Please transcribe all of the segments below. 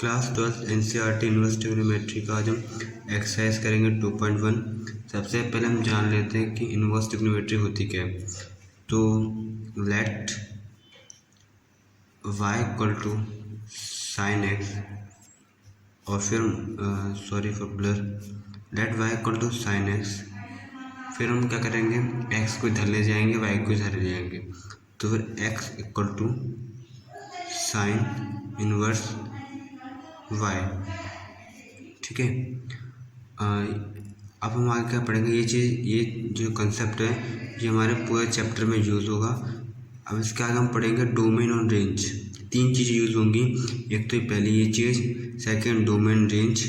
Class 12 NCERT inverse trigonometry का आज हम एक्सरसाइज करेंगे 2.1। सबसे पहले हम जान लेते हैं कि इनवर्स ट्रिग्नोमेट्री होती क्या है। तो let y equal to sine x और फिर sorry for blur, let y equal to sine x. फिर हम क्या करेंगे, x को इधर ले जाएंगे, y को इधर ले जाएंगे, तो फिर x equal to sine inverse y। ठीक है। अब हम आगे क्या पढ़ेंगे, ये जो कंसेप्ट है ये हमारे पूरे चैप्टर में यूज़ होगा। अब इसके आगे हम पढ़ेंगे डोमेन और रेंज। तीन चीज़ें यूज़ होंगी, एक तो पहली ये चीज़, सेकंड डोमेन रेंज,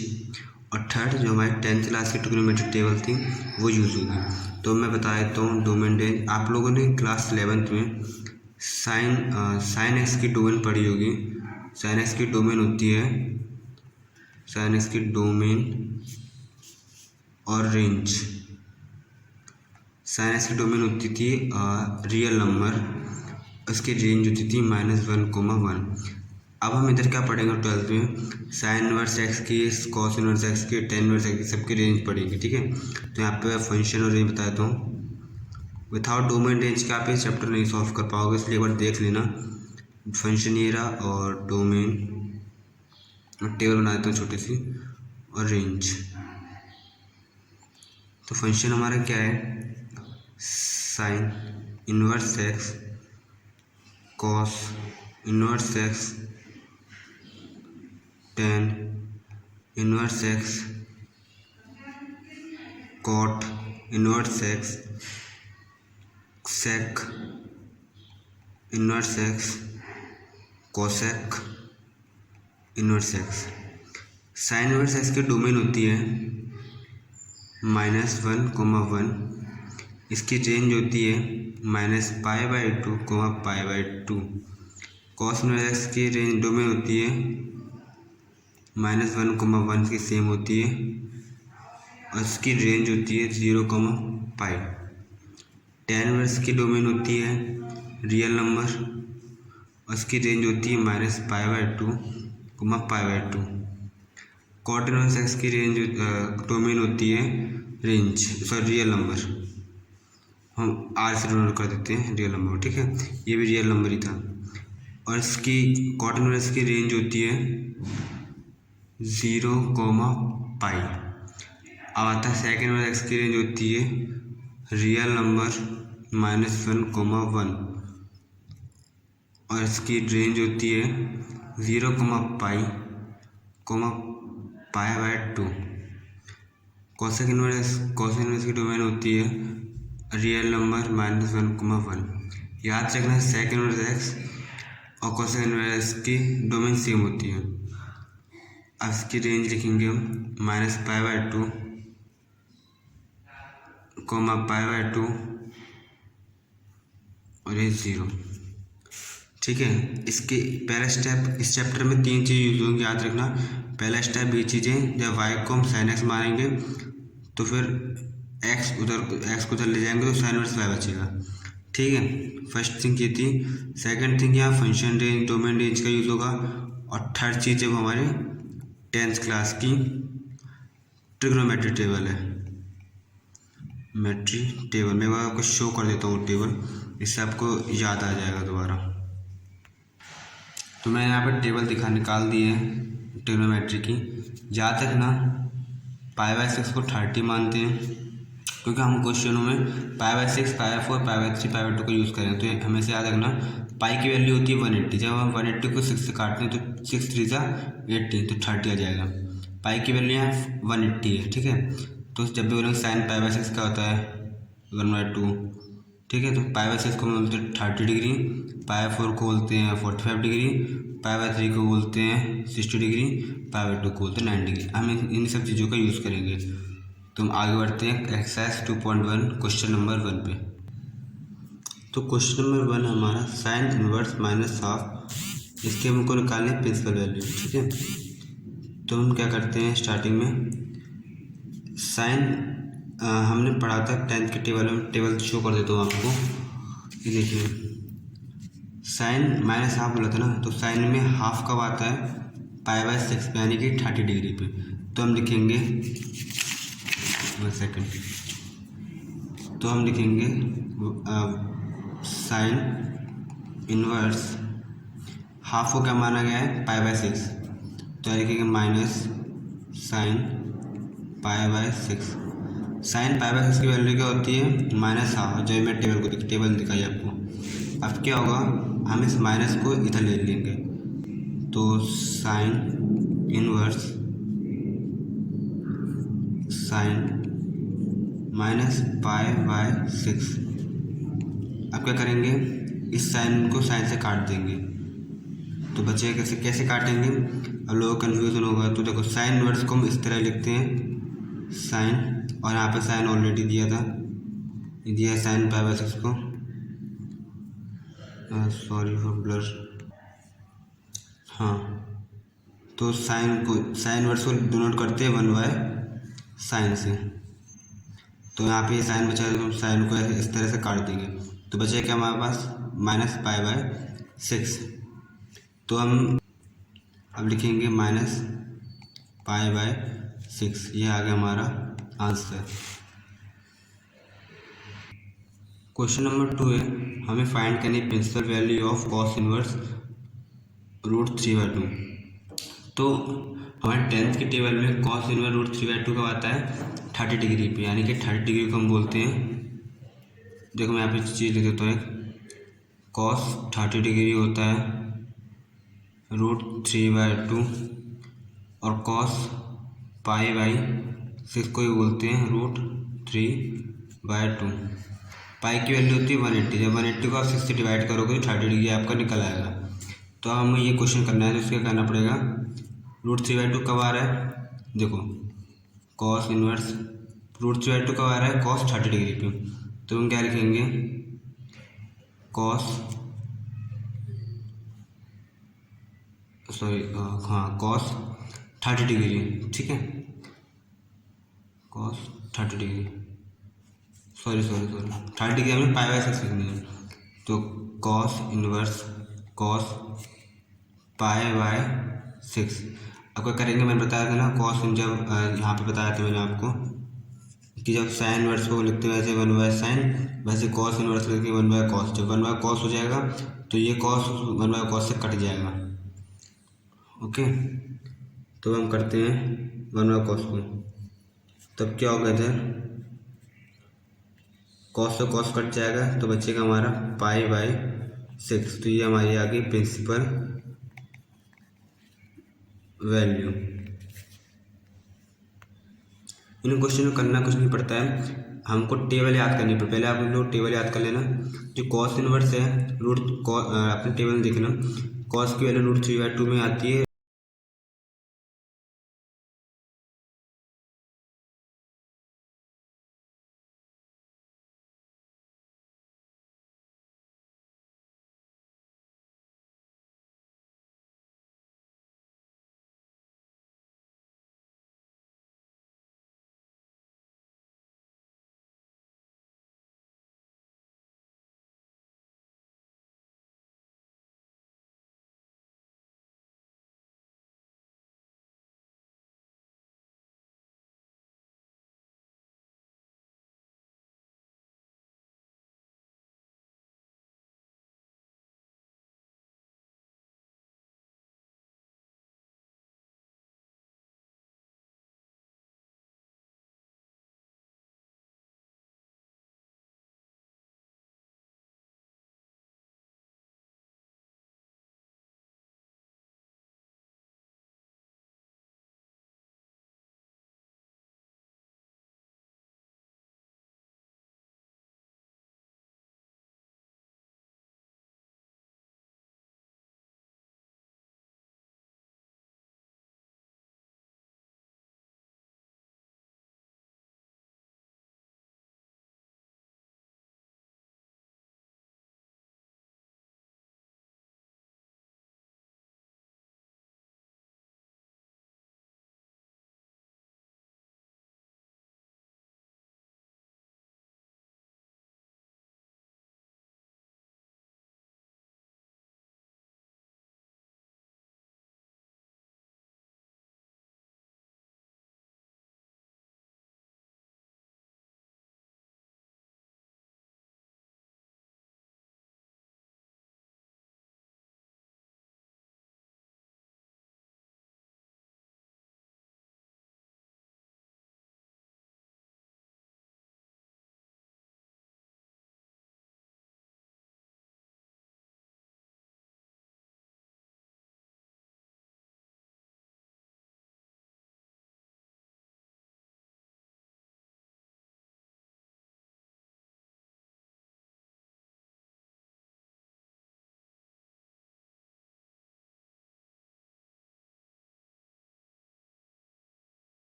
और थर्ड जो हमारी 10th क्लास की ट्रिग्नोमेट्री टेबल थी वो यूज़ होगी। तो मैं बता देता हूँ डोमेन रेंज। आप लोगों ने क्लास 11th में साइन एक्स की डोमेन पढ़ी होगी। साइन एक्स की डोमेन होती है, साइन एक्स की डोमेन और रेंज। साइन एक्स की डोमेन होती थी रियल नंबर, उसकी रेंज होती थी -1,1। अब हम इधर क्या पढ़ेंगे 12th में, साइन इनवर्स एक्स की, कॉस इनवर्स एक्स की, टेन इनवर्स एक्स की, सबकी रेंज पढ़ेंगे। ठीक है। तो यहाँ पे फंक्शन और रेंज बता देता हूँ। विदाउट डोमेन रेंज का आप ये चैप्टर नहीं सॉल्व कर पाओगे, इसलिए एक बार देख लेना। फंक्शन ये रहा और डोमेन, टेबल बना देता हूँ छोटी सी, और रेंज। तो फंक्शन हमारा क्या है, sine inverse x cos inverse x tan inverse x cot inverse x sec inverse x cosec inverse x. Sine inverse x की डोमेन होती है -1,1। इसकी रेंज होती है -π/2, π/2। कॉस इनवर्स एक्स की रेंज डोमेन होती है -1,1 की सेम होती है, और इसकी रेंज होती है 0,π। टेन इनवर्स की डोमेन होती है रियल नंबर, उसकी रेंज होती है -π/2, π/2। कॉट इनवर्स एक्स की रेंज डोमेन होती है रियल नंबर, हम आर से डिनोट कर देते हैं रियल नंबर। ठीक है, ये भी रियल नंबर ही था। और इसकी कॉट इनवर्स की रेंज होती है 0,π। अब आता है सेकेंड इनवर्स एक्स की रेंज होती है रियल नंबर -1,1, और इसकी रेंज होती है 0,π, π/2। कॉसेक इनवर्स की डोमेन होती है रियल नंबर -1,1। याद रखना सेकेंड इनवर्स एक्स और कॉसेक इनवर्स की डोमेन सेम होती है। अब इसकी रेंज लिखेंगे हम -π/2, π/2, और ये 0। ठीक है। इसके पहला स्टेप, इस चैप्टर में तीन चीज़ यूज होंगी, याद रखना। पहला स्टेप ये चीज़ें, जब y को हम साइन एक्स मानेंगे तो फिर x को उधर ले जाएंगे तो साइन इनवर्स y बचेगा। ठीक है, फर्स्ट थिंग ये थी। सेकंड थिंग यहाँ फंक्शन रेंज, डोमेन रेंज का यूज़ होगा। और थर्ड चीज़ जब हमारे 10th क्लास की ट्रिग्नोमेट्री टेबल है, मेट्री टेबल, मैं आपको शो कर देता हूँ टेबल, इससे आपको याद आ जाएगा दोबारा। तो मैं यहाँ पर टेबल निकाल दी है ट्रिग्नोमेट्री की। याद रखना π/6 को 30 मानते हैं, क्योंकि हम क्वेश्चनों में π/6, π/4, π/3, π/2 का यूज़ करें। तो हमें से याद रखना पाई की वैल्यू होती है 180। जब हम 180 को 6 से काटते हैं तो 6 3 सा 80, तो 30 आ जाएगा। पाई की वैल्यू यहाँ 180 है। ठीक है, तो जब भी बोलेंगे साइन π/6 का होता है 1/2। ठीक है, तो π/6 को बोलते हैं 30 डिग्री, π/4 को बोलते हैं 45 डिग्री, π/3 को बोलते हैं 60 डिग्री, π/2 को बोलते हैं 90 डिग्री। हम इन सब चीज़ों का यूज़ करेंगे। तो हम आगे बढ़ते हैं एक्सरसाइज 2.1 क्वेश्चन नंबर 1 पे। तो क्वेश्चन नंबर 1 हमारा साइन इनवर्स -हाफ, इसके हमको निकालने प्रिंसिपल वैल्यू। ठीक है, तो हम क्या करते हैं, स्टार्टिंग में साइन हमने पढ़ा था 10th के टेबल में, टेबल शो कर देता हूँ आपको। ये देखिए साइन -हाफ बोला था ना, तो साइन में हाफ कब आता है, पाई बाय 6 पे यानी कि 30 डिग्री पे। तो हम लिखेंगे 1 सेकेंड, तो हम लिखेंगे साइन इनवर्स हाफ को क्या माना गया है, पाई बाय 6, तो लिखेंगे minus sine pi by 6। Sine pi by 6 की वैल्यू क्या होती है, माइनस हाफ। जो मैं टेबल दिखाई आपको। अब क्या होगा, हम इस माइनस को इधर ले लेंगे, तो sine inverse sine minus pi by 6। अब क्या करेंगे, इस साइन को साइन से काट देंगे, तो बचे कैसे कैसे काटेंगे। अब लोगों को कन्फ्यूज़न होगा, तो देखो साइन इनवर्स को हम इस तरह लिखते हैं, साइन, और यहाँ पे साइन ऑलरेडी दिया था, दिया है साइन पाई बाय 6 को, सॉरी फॉर ब्लर। हाँ, तो साइन इनवर्स को डिनोट करते हैं 1 बाय साइन से। तो यहाँ पे साइन बचा है, तो साइन को ऐसे इस तरह से काट देंगे, तो बचे क्या हमारे पास, माइनस पाई बाय 6। तो हम अब लिखेंगे माइनस पाई बाय 6, ये आ गया हमारा आंसर। क्वेश्चन नंबर 2 है, हमें फाइंड करनी principal value of cos inverse √3/2। तो हमारे 10th की टेबल में कॉस इनवर्स √3/2 कब आता है, 30 डिग्री पे, यानी कि 30 डिग्री को हम बोलते हैं, देखो मैं यहाँ पे चीज़ लिख देता हूँ, एक कॉस 30 डिग्री होता है √3/2, और कॉस पाई बाई 6 को ही बोलते हैं √3/2। पाई की वैल्यू होती है 180, जब 180 को आप 6 से डिवाइड करोगे तो 30 डिग्री आपका निकल आएगा। तो अब हमें ये क्वेश्चन करना है, तो उसका करना पड़ेगा, √3/2 कब आ रहा है, देखो कॉस इनवर्स √3/2 कब आ रहा है, कॉस 30 डिग्री पे, तो हम क्या लिखेंगे, कॉस कॉस 30 डिग्री, ठीक है, कॉस 30 डिग्री, सॉरी 30 डिग्री हमें पाई बाय 6 लिखनी है, तो cos inverse cos pi by 6। अब क्या करेंगे, मैंने बताया था ना, कॉस जब यहाँ पे बताया था मैंने आपको कि जब साइन इनवर्स को लिखते हैं वैसे 1 बाय साइन, वैसे कॉस इनवर्स लिखते 1 बाय कॉस। जब 1 बाय कॉस हो जाएगा तो ये कॉस 1 बाय कॉस से कट जाएगा, ओके। तो हम करते हैं 1 बाय कॉस को, तब क्या होगा, इधर कॉस से कॉस कट जाएगा, तो बचेगा हमारा पाई बाय 6। तो ये हमारी आ गई प्रिंसिपल वैल्यू। इन क्वेश्चन में करना कुछ नहीं पड़ता है, हमको टेबल याद करनी पड़ती है। पहले आप लोग टेबल याद कर लेना, जो कॉस इनवर्स है अपने टेबल में देखना, कॉस की वैल्यू √3/2 में आती है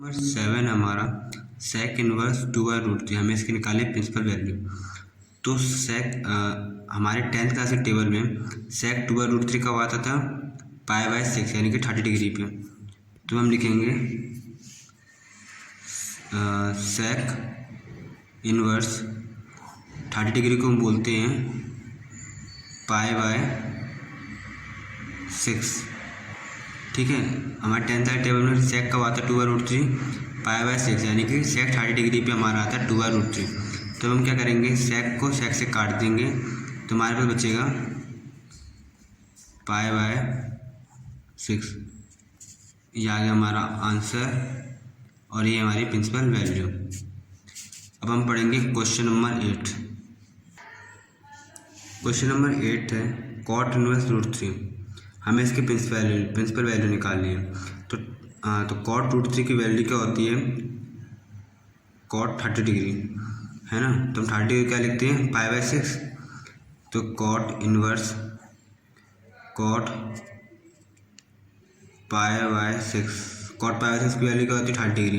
नंबर 7 हमारा सेक इनवर्स 2/√3, हमें इसकी निकाले प्रिंसिपल वैल्यू। तो सेक हमारे 10th क्लास के टेबल में सेक 2/√3 कब आता था? π/6 यानी कि 30 डिग्री पे। तो हम लिखेंगे सेक इनवर्स 30 डिग्री को हम बोलते हैं π/6। ठीक है, हमारे 10th क्लास टेबल में सेक कब आता है 2/√3? π/6 यानी कि सेक 30 डिग्री पे हमारा आता है 2/√3। तो हम क्या करेंगे, सेक को सेक से काट देंगे तो हमारे पास बचेगा π/6। ये आ गया हमारा आंसर और ये हमारी प्रिंसिपल वैल्यू। अब हम पढ़ेंगे क्वेश्चन नंबर 8। क्वेश्चन नंबर 8 है कॉट इनवर्स √3, हमें इसकी प्रिंसिपल वैल्यू निकालनी है। तो कॉट √3 की वैल्यू क्या होती है? कॉट 30 डिग्री है ना, तो हम 30 डिग्री क्या लिखते हैं? π/6। तो कॉट इनवर्स कॉट π/6 की वैल्यू क्या होती है? 30 डिग्री।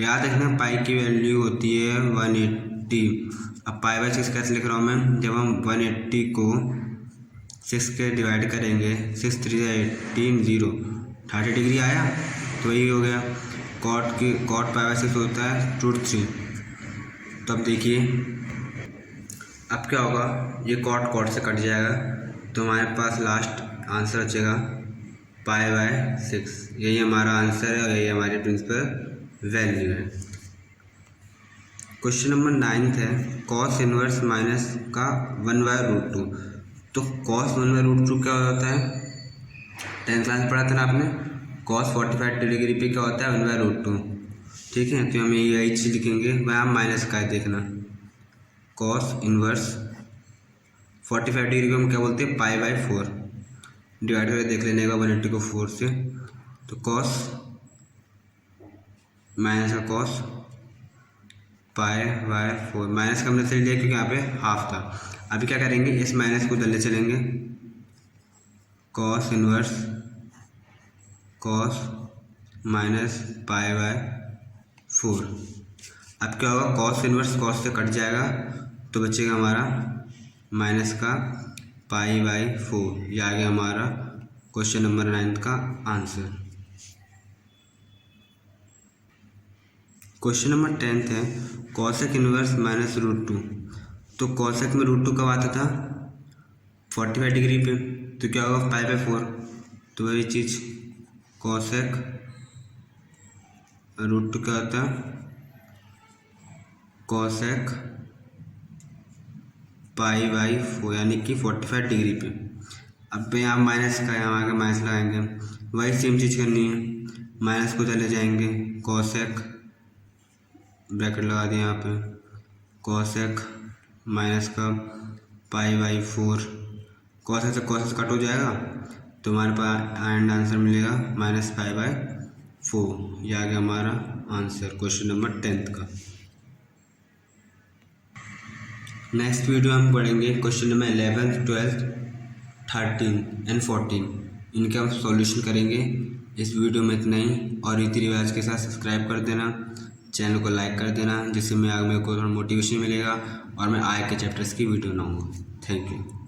याद रखना पाई की वैल्यू होती है 180। अब π/6 कैसे लिख रहा हूँ मैं? जब हम 180 को 6 के डिवाइड करेंगे, 6 3 18 0, 30 डिग्री आया तो वही हो गया। कॉट π/6 होता है √3। तो अब देखिए अब क्या होगा, ये कॉट से कट जाएगा तो हमारे पास लास्ट आंसर बचेगा π/6। यही हमारा आंसर है और यही हमारी प्रिंसिपल वैल्यू है। क्वेश्चन नंबर 9 है कॉस इनवर्स माइनस का 1/√2। तो कॉस 1/√2 क्या होता है? 10th क्लास में पढ़ा था ना आपने, कॉस 45 डिग्री पे क्या होता है? 1/√2। ठीक है, तो हम यही चीज़ लिखेंगे, वहाँ माइनस का है देखना। कॉस इनवर्स 45 डिग्री को हम क्या बोलते हैं? π/4। डिवाइड करके देख लेने का 180 को 4 से, तो कॉस माइनस का कॉस π/4। माइनस का हमने चल लिया क्योंकि यहाँ पे हाफ था। अभी क्या करेंगे, इस माइनस को दल्ले चलेंगे, कॉस इनवर्स कॉस माइनस π/4। अब क्या होगा, कॉस इनवर्स कॉस से कट जाएगा तो बचेगा हमारा माइनस का π/4। ये आ गया हमारा क्वेश्चन नंबर 9 का आंसर। क्वेश्चन नंबर 10 है कॉसेक इनवर्स माइनस √2। तो कॉसेक में √2 कब आता था? 45 डिग्री पे, तो क्या होगा π/4। तो वही चीज़ कॉसेक √2 क्या होता है? कॉसेक π/4 यानी कि 45 डिग्री पे। अब यहाँ माइनस का, यहाँ आगे माइनस लगाएंगे, वही सेम चीज़ करनी है, माइनस को चले जाएंगे, कॉसेक ब्रैकेट लगा दिया यहाँ पे, कॉसेक माइनस का π/4। कॉसेक से कॉसेक कट हो जाएगा तो हमारे पास एंड आंसर मिलेगा माइनस π/4। यह आ गया हमारा आंसर क्वेश्चन नंबर 10 का। नेक्स्ट वीडियो हम पढ़ेंगे क्वेश्चन नंबर 11, 12, 13 एंड 14। इनके हम सॉल्यूशन करेंगे। इस वीडियो में इतना ही, और रीति रिवाज के साथ सब्सक्राइब कर देना, चैनल को लाइक कर देना, जिससे मेरे को थोड़ा मोटिवेशन मिलेगा और मैं आगे के चैप्टर्स की वीडियो बनाऊँगा। Thank you.